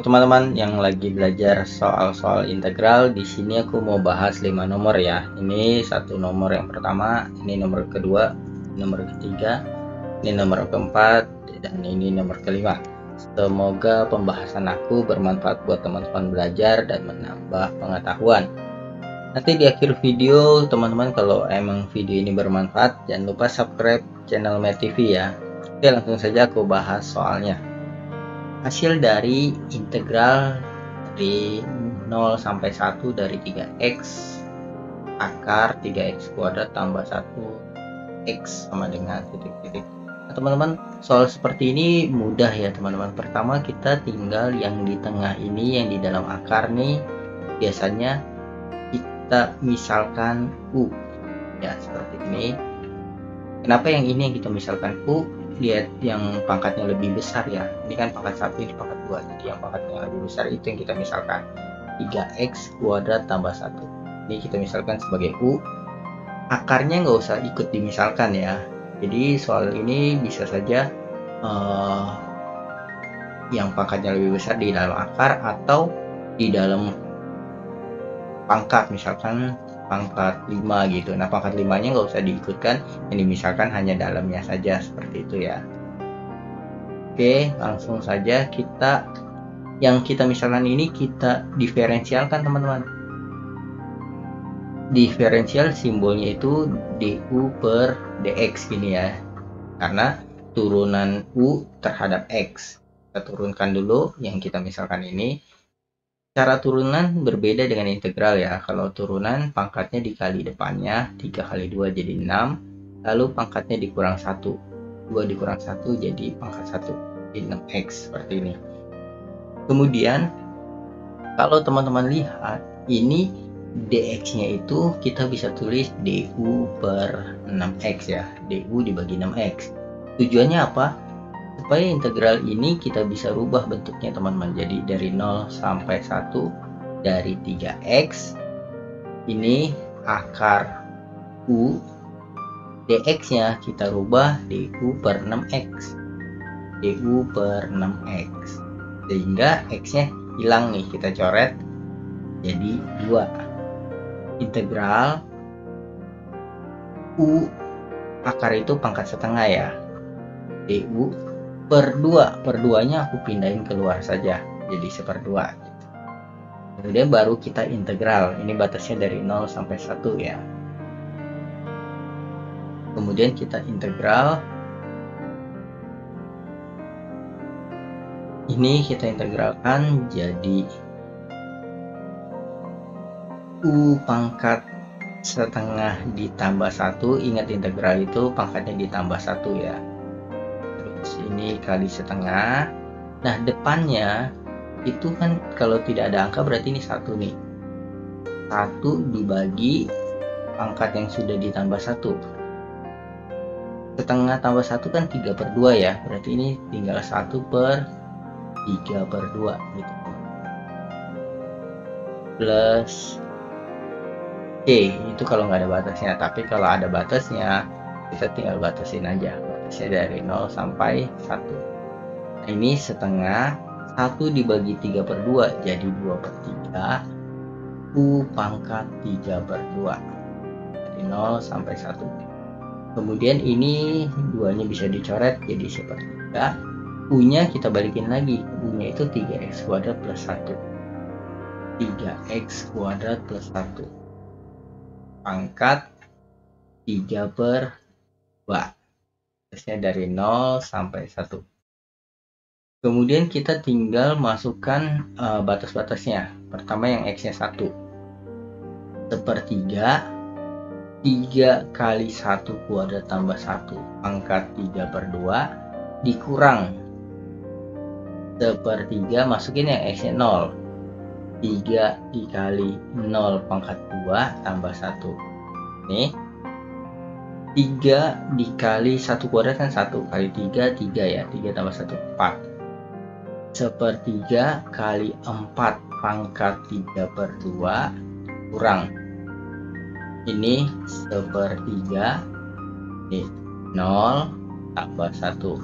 teman-teman yang lagi belajar soal-soal integral. Di sini aku mau bahas 5 nomor ya. Ini satu nomor yang pertama, ini nomor kedua, nomor ketiga, ini nomor keempat, dan ini nomor kelima. Semoga pembahasan aku bermanfaat buat teman-teman belajar dan menambah pengetahuan. Nanti di akhir video teman-teman, kalau emang video ini bermanfaat, jangan lupa subscribe channel Met TV ya. Oke, langsung saja aku bahas soalnya. Hasil dari integral dari 0 sampai 1 dari 3x akar 3x kuadrat tambah 1x sama dengan titik-titik. Nah, teman-teman, soal seperti ini mudah ya teman-teman. Pertama kita tinggal yang di tengah ini, yang di dalam akar nih, biasanya kita misalkan U ya, seperti ini. Kenapa yang ini yang kita misalkan U? Lihat yang pangkatnya lebih besar ya, ini kan pangkat 1, ini pangkat 2, jadi yang pangkatnya lebih besar itu yang kita misalkan 3x kuadrat tambah 1. Ini kita misalkan sebagai U. Akarnya nggak usah ikut dimisalkan ya, jadi soal ini bisa saja yang pangkatnya lebih besar di dalam akar atau di dalam pangkat, misalkan pangkat 5 gitu. Nah, pangkat 5-nya nggak usah diikutkan, yang misalkan hanya dalamnya saja, seperti itu ya. Oke, langsung saja kita yang kita misalkan ini kita diferensialkan teman-teman. Diferensial simbolnya itu du per dx gini ya, karena turunan u terhadap x. Kita turunkan dulu yang kita misalkan ini. Cara turunan berbeda dengan integral ya. Kalau turunan pangkatnya dikali depannya, 3 kali 2 jadi 6, lalu pangkatnya dikurang 1, 2 dikurang 1 jadi pangkat 1, jadi 6x seperti ini. Kemudian kalau teman-teman lihat ini dx-nya itu kita bisa tulis du per 6x ya, du dibagi 6x. Tujuannya apa? Supaya integral ini kita bisa rubah bentuknya teman-teman, jadi dari 0 sampai 1 dari 3x ini akar u, dx nya kita rubah du per 6x, du per 6x, sehingga x nya hilang nih, kita coret jadi 2. Integral u akar itu pangkat setengah ya, du per 2, per 2 nya aku pindahin keluar saja jadi 1/2 gitu. Kemudian baru kita integral, ini batasnya dari 0 sampai 1 ya. Kemudian kita integral, ini kita integralkan jadi u pangkat setengah ditambah 1. Ingat integral itu pangkatnya ditambah 1 ya. Ini kali setengah. Nah, depannya itu kan kalau tidak ada angka berarti ini 1 nih. 1 dibagi pangkat yang sudah ditambah 1. Setengah tambah 1 kan 3/2 ya. Berarti ini tinggal 1/3/2 gitu. Plus itu kalau nggak ada batasnya. Tapi kalau ada batasnya kita tinggal batasin aja. Dari 0 sampai 1. Nah, ini setengah, 1 dibagi 3/2 jadi 2/3, u pangkat 3/2 dari 0 sampai 1. Kemudian ini 2-nya bisa dicoret jadi 1/3, u nya kita balikin lagi, u nya itu 3x kuadrat plus 1, 3x kuadrat plus 1 pangkat 3/2, dari 0 sampai 1. Kemudian kita tinggal masukkan batas-batasnya. Pertama yang x nya 1, 1/3, 3 kali 1 kuadrat tambah 1 pangkat 3/2 dikurang 1/3, masukin yang x nya 0, 3 dikali 0 pangkat 2 tambah 1. Nih 3 dikali 1 kuadrat kan 1 kali 3, 3 ya, 3 tambah 1, 4. 1/3 kali 4 pangkat 3/2 kurang. Ini 1/3, ini 0 tambah 1.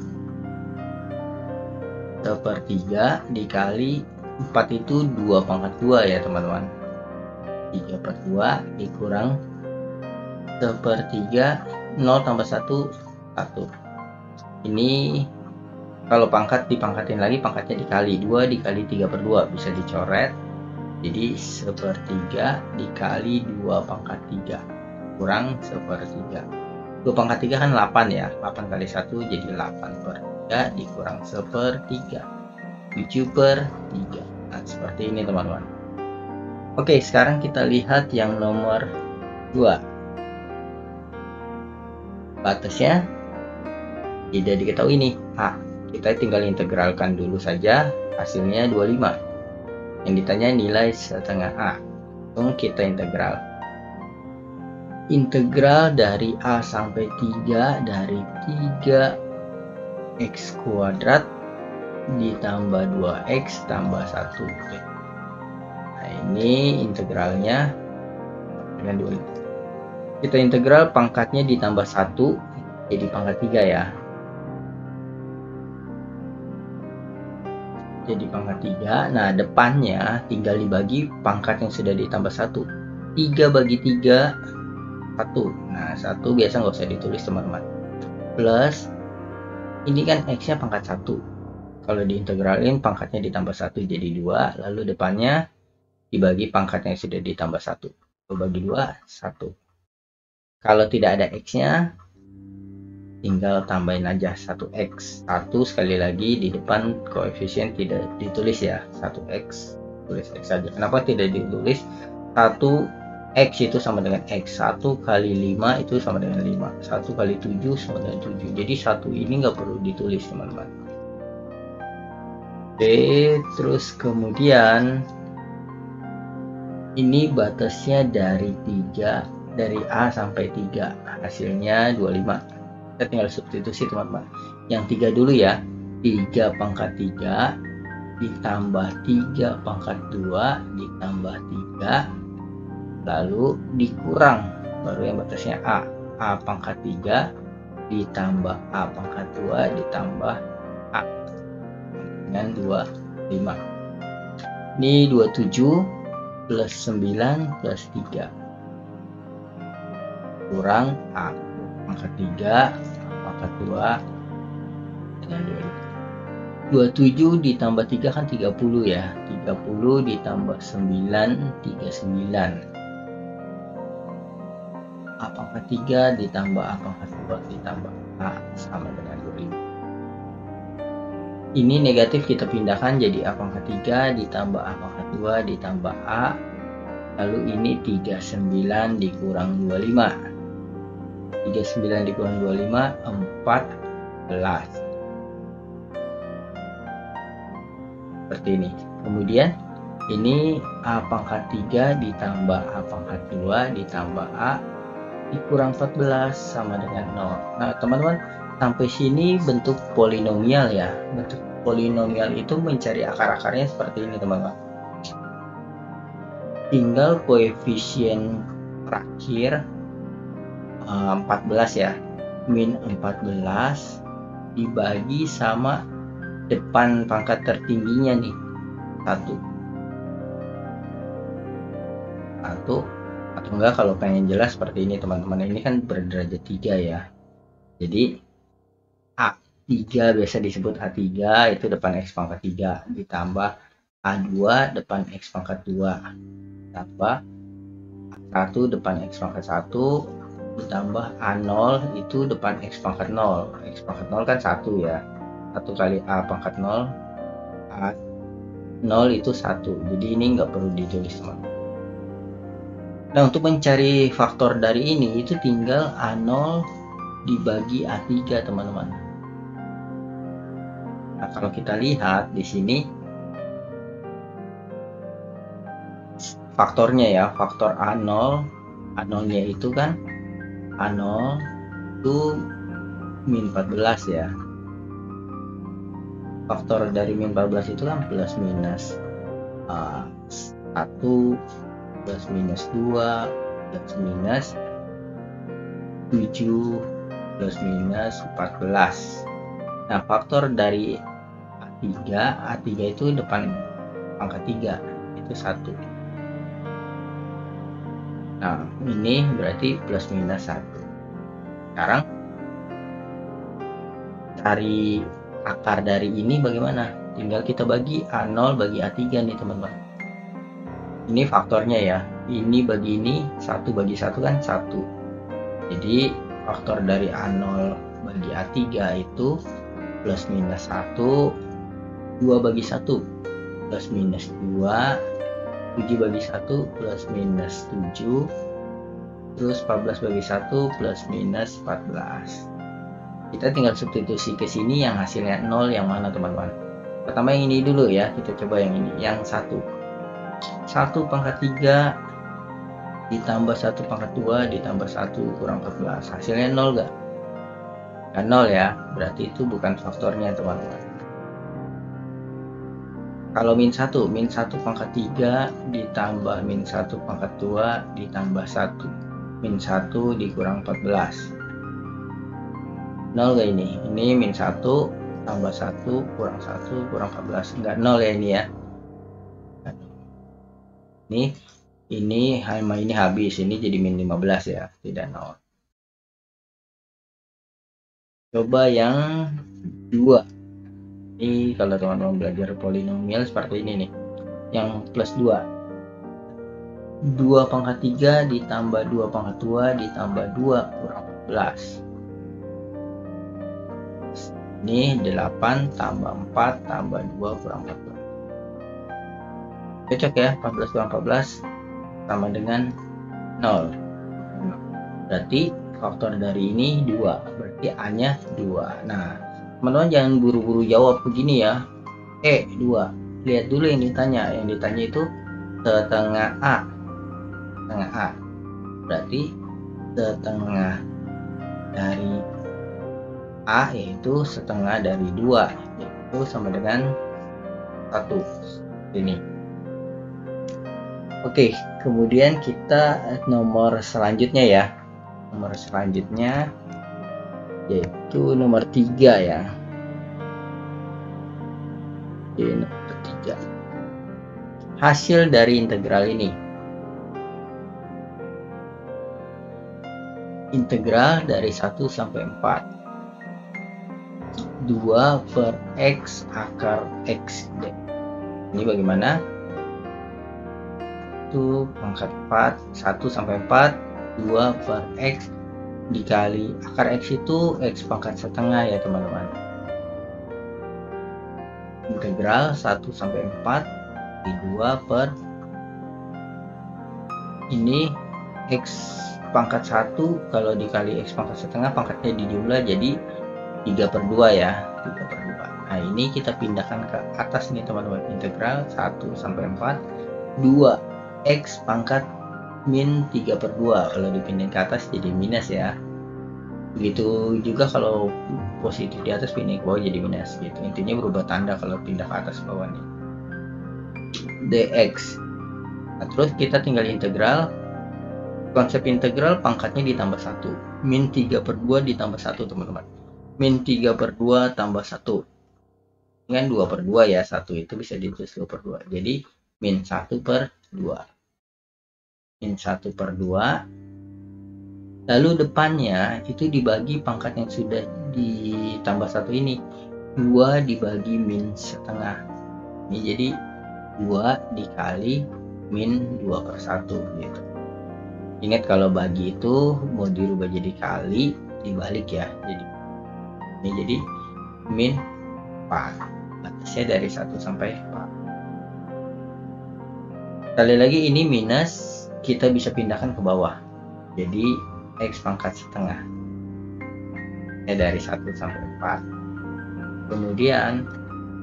1/3 dikali 4 itu 2 pangkat 2 ya teman-teman. 3/2 dikurang 1/3, 0 tambah 1, 1. Ini kalau pangkat dipangkatin lagi, pangkatnya dikali 2 dikali 3/2 bisa dicoret. Jadi 1/3 dikali 2 pangkat 3 kurang 1/3. 2 pangkat 3 kan 8 ya. 8 kali 1 jadi 8/3 dikurang 1/3. 7/3. Nah, seperti ini teman-teman. Oke, sekarang kita lihat yang nomor 2. Batasnya tidak diketahui nih. Kita tinggal integralkan dulu saja, hasilnya 25. Yang ditanya nilai setengah A. Langsung kita integral. Integral dari A sampai 3 dari 3x kuadrat ditambah 2x tambah 1. Nah, ini integralnya dengan 25. Kita integral, pangkatnya ditambah 1 jadi pangkat 3 ya. Jadi pangkat 3. Nah, depannya tinggal dibagi pangkat yang sudah ditambah 1. 3 bagi 3 1. Nah, 1 biasa nggak usah ditulis teman-teman. Plus ini kan x-nya pangkat 1. Kalau diintegralin pangkatnya ditambah 1 jadi 2, lalu depannya dibagi pangkatnya yang sudah ditambah 1. 2 bagi 2 1. Kalau tidak ada x-nya, tinggal tambahin aja 1x. 1 sekali lagi di depan koefisien tidak ditulis ya, 1x, tulis x saja. Kenapa tidak ditulis? 1x itu sama dengan x. 1 kali 5 itu sama dengan 5. 1 kali 7 sama dengan 7. Jadi 1 ini nggak perlu ditulis teman-teman. Oke, terus kemudian ini batasnya dari A sampai 3, hasilnya 25. Kita tinggal substitusi teman-teman. Yang 3 dulu ya. 3 pangkat 3 ditambah 3 pangkat 2 ditambah 3 lalu dikurang, baru yang batasnya A. A pangkat 3 ditambah A pangkat 2 ditambah A dengan 25. Ini 27 plus 9 plus 3 kurang A pangkat 3 pangkat 2 dengan 27 ditambah 3 kan 30 ya. 30 ditambah 9 39. A pangkat 3 ditambah A pangkat 2 ditambah A sama dengan 25. Ini negatif kita pindahkan jadi A pangkat 3 ditambah A pangkat 2 ditambah A. Lalu ini 39 dikurang 25. 39 dikurang 25 14. Seperti ini. Kemudian ini A pangkat 3 ditambah A pangkat 2 ditambah A dikurang 14 sama dengan 0. Nah teman-teman, sampai sini bentuk polinomial ya. Bentuk polinomial itu mencari akar-akarnya seperti ini teman-teman. Tinggal koefisien terakhir 14 ya, min 14 dibagi sama depan pangkat tertingginya nih 1 atau enggak, kalau pengen jelas seperti ini teman-teman, ini kan berderajat 3 ya. Jadi A3 biasa disebut A3 itu depan X pangkat 3 ditambah A2 depan X pangkat 2 tambah A1 depan X pangkat 1 ditambah A0 itu depan X pangkat 0. X pangkat 0 kan 1 ya. 1 kali A pangkat 0 A0 itu 1. Jadi ini nggak perlu ditulis teman. Nah untuk mencari faktor dari ini itu tinggal A0 dibagi A3 teman-teman. Nah kalau kita lihat di sini faktornya ya, faktor A0 nya itu kan A0 itu min 14 ya. Faktor dari min 14 itu kan plus minus 1 plus minus 2 plus minus 7 plus minus 14. Nah faktor dari A3 itu depan pangkat 3 itu 1. Nah ini berarti plus minus 1. Sekarang cari akar dari ini bagaimana? Tinggal kita bagi A0 bagi A3 nih teman-teman. Ini faktornya ya. Ini bagi ini 1 bagi 1 kan 1. Jadi faktor dari A0 bagi A3 itu plus minus 1, 2 bagi 1 plus minus 2, 7 bagi 1 plus minus 7, terus 14 bagi 1 plus minus 14. Kita tinggal substitusi ke sini, yang hasilnya 0 yang mana teman-teman? Pertama yang ini dulu ya, kita coba yang ini, yang 1 pangkat 3 ditambah 1 pangkat 2 ditambah 1 kurang 14, hasilnya 0 gak? Kan 0 ya, berarti itu bukan faktornya teman-teman. Kalau min 1 pangkat 3 ditambah min 1 pangkat 2 ditambah 1, min 1 dikurang 14, 0 gak ini? Ini min 1 tambah 1 kurang 1 kurang 14, enggak 0 ya ini ya. Ini sama ini habis, ini jadi min 15 ya, tidak 0. Coba yang 2. Ini kalau teman-teman belajar polinomial seperti ini nih, yang plus 2 pangkat 3 ditambah 2 pangkat 2 ditambah 2 kurang 14. Ini 8 tambah 4 tambah 2 kurang 14. Cocok ya, 14 kurang 14 sama dengan 0. Berarti faktor dari ini 2, berarti A nya 2. Nah teman-teman jangan buru-buru jawab begini ya, 2. Lihat dulu yang ditanya itu setengah A, berarti setengah dari A yaitu setengah dari 2, yaitu sama dengan 1 ini. Oke, kemudian kita nomor selanjutnya ya, nomor selanjutnya yaitu nomor 3 ya. Oke, nomor 3, hasil dari integral ini. Integral dari 1 sampai 4, 2 per X akar X. Ini bagaimana? 1 pangkat 4, 1 sampai 4, 2 per X dikali akar X itu X pangkat setengah ya teman-teman. Integral 1 sampai 4 di 2 per ini X pangkat 1 kalau dikali X pangkat setengah, pangkatnya dijumlah jadi 3/2 ya, 3/2. Nah ini kita pindahkan ke atas nih teman-teman, integral 1 sampai 4 2 X pangkat min 3/2, kalau dipindahin ke atas jadi minus ya. Begitu juga kalau positif di atas pindah ke bawah jadi minus gitu, intinya berubah tanda kalau pindah ke atas bawah nih, dx. Nah terus kita tinggal integral, konsep integral pangkatnya ditambah 1, min 3/2 ditambah 1 teman-teman, min 3/2 tambah 1 dengan 2/2 ya, 1 itu bisa ditulis 2/2, jadi min 1/2, min 1/2, lalu depannya itu dibagi pangkat yang sudah ditambah 1 ini, 2 dibagi min setengah, ini jadi 2 dikali min 2/1 gitu. Ingat kalau bagi itu mau dirubah jadi kali, dibalik ya, jadi ini jadi min 4, batasnya dari 1 sampai 4. Sekali lagi ini minus, kita bisa pindahkan ke bawah jadi X pangkat setengah ya dari 1 sampai 4. Kemudian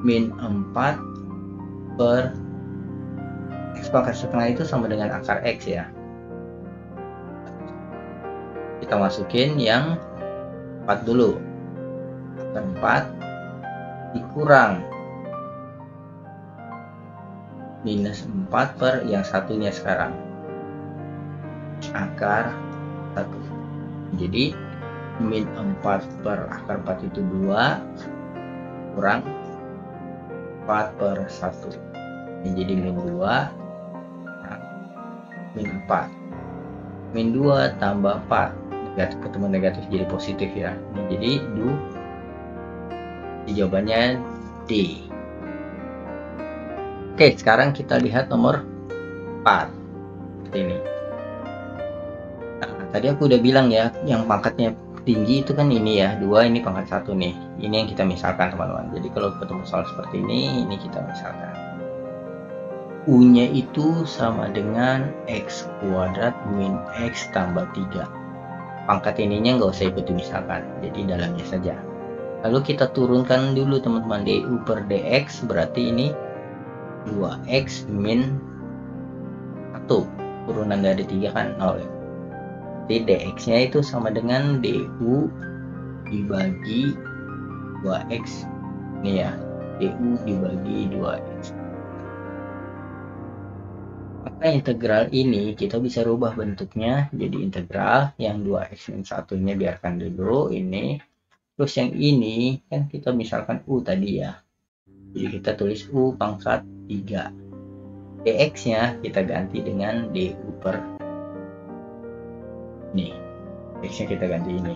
min 4 per X pangkat setengah itu sama dengan akar X ya, kita masukin yang 4 dulu, akar 4 dikurang minus 4 per yang satunya sekarang, akar 1. Jadi min 4 per akar 4 itu 2 kurang 4/1. ini jadi min 2 min 4. Min 2 tambah 4, negatif ketemu negatif jadi positif ya. Ini jadi jawabannya D. Oke, sekarang kita lihat nomor 4 seperti ini. Nah, tadi aku udah bilang ya, yang pangkatnya tinggi itu kan ini ya, 2, ini pangkat 1 nih. Ini yang kita misalkan teman-teman. Jadi kalau ketemu soal seperti ini kita misalkan. U-nya itu sama dengan X kuadrat min X tambah 3. Pangkat ininya nggak usah ikut misalkan, jadi dalamnya saja. Lalu kita turunkan dulu teman-teman, DU per DX berarti ini 2X min 1. Turunan dari 3 kan 0 ya. Jadi DX-nya itu sama dengan DU dibagi 2X. Ini ya, DU dibagi 2X. Maka integral ini kita bisa rubah bentuknya jadi integral yang 2x min 1-nya biarkan dulu ini. Terus yang ini kan kita misalkan U tadi ya. Jadi kita tulis U pangkat 3. DX-nya kita ganti dengan DU per ini. X-nya kita ganti ini.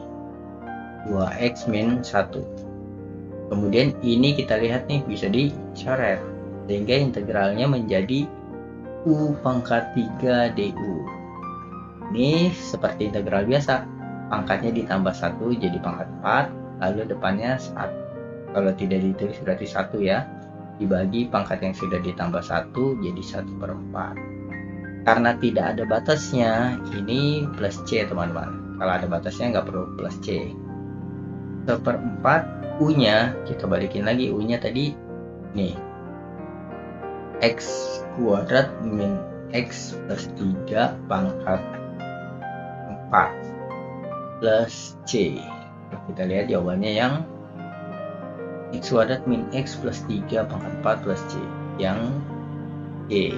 2x min 1. Kemudian ini kita lihat nih bisa dicoret. Sehingga integralnya menjadi U pangkat 3 DU. Ini seperti integral biasa, pangkatnya ditambah 1 jadi pangkat 4, lalu depannya 1. Kalau tidak ditulis berarti 1 ya, dibagi pangkat yang sudah ditambah 1 jadi 1/4. Karena tidak ada batasnya, ini plus C teman-teman. Kalau ada batasnya nggak perlu plus C. 1/4 U-nya kita balikin lagi, U-nya tadi nih X kuadrat min X plus 3 pangkat 4 plus C. Kita lihat jawabannya yang X kuadrat min X plus 3 pangkat 4 plus C, yang E.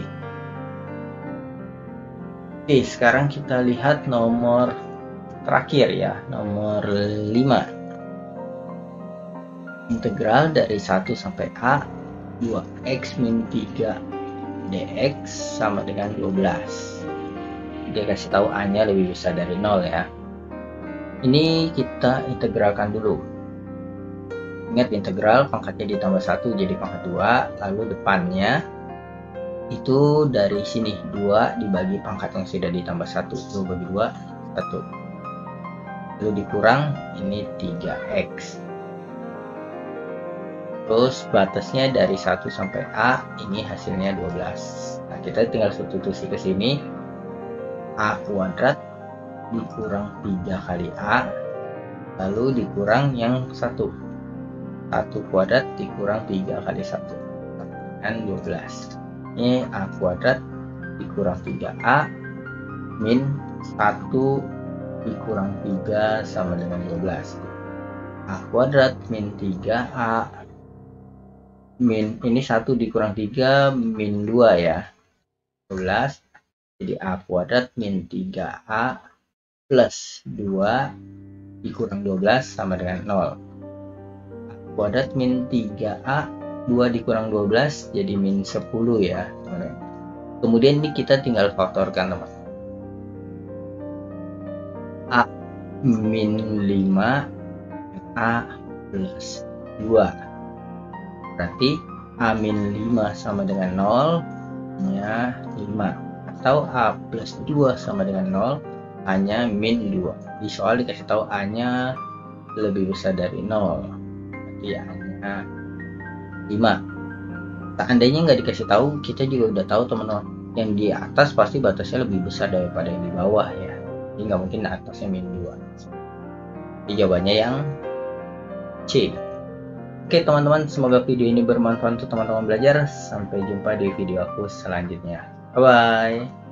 Oke, sekarang kita lihat nomor terakhir ya, nomor 5. Integral dari 1 sampai A 2x min 3 dx sama dengan 12. Dia kasih tahu A nya lebih besar dari 0 ya. Ini kita integralkan dulu. Ingat integral pangkatnya ditambah 1 jadi pangkat 2, lalu depannya itu dari sini 2 dibagi pangkat yang sudah ditambah 1, 2 bagi 2 1, lalu dikurang ini 3x. Terus batasnya dari 1 sampai A, ini hasilnya 12. Nah, kita tinggal substitusi ke sini. A kuadrat dikurang 3 kali A, lalu dikurang yang 1. 1 kuadrat dikurang 3 kali 1. Dan 12. Ini A kuadrat dikurang 3A min 1 dikurang 3 sama dengan 12. A kuadrat min 3A min ini 1 dikurang 3 min 2 ya, 12. Jadi A kuadrat min 3A plus 2 dikurang 12 sama dengan 0. A kuadrat min 3A 2 dikurang 12 jadi min 10 ya. Kemudian ini kita tinggal faktorkan teman. A min 5 A plus 2. Berarti A min 5 sama dengan 0 nya 5, atau A plus 2 sama dengan 0, A nya min 2. Di soal dikasih tahu A nya lebih besar dari 0, berarti A nya 5. Seandainya nggak dikasih tahu, kita juga udah tahu teman-teman, yang di atas pasti batasnya lebih besar daripada yang di bawah ya, jadi nggak mungkin atasnya min 2. Jadi jawabannya yang C. Oke teman-teman, semoga video ini bermanfaat untuk teman-teman belajar. Sampai jumpa di video aku selanjutnya. Bye bye.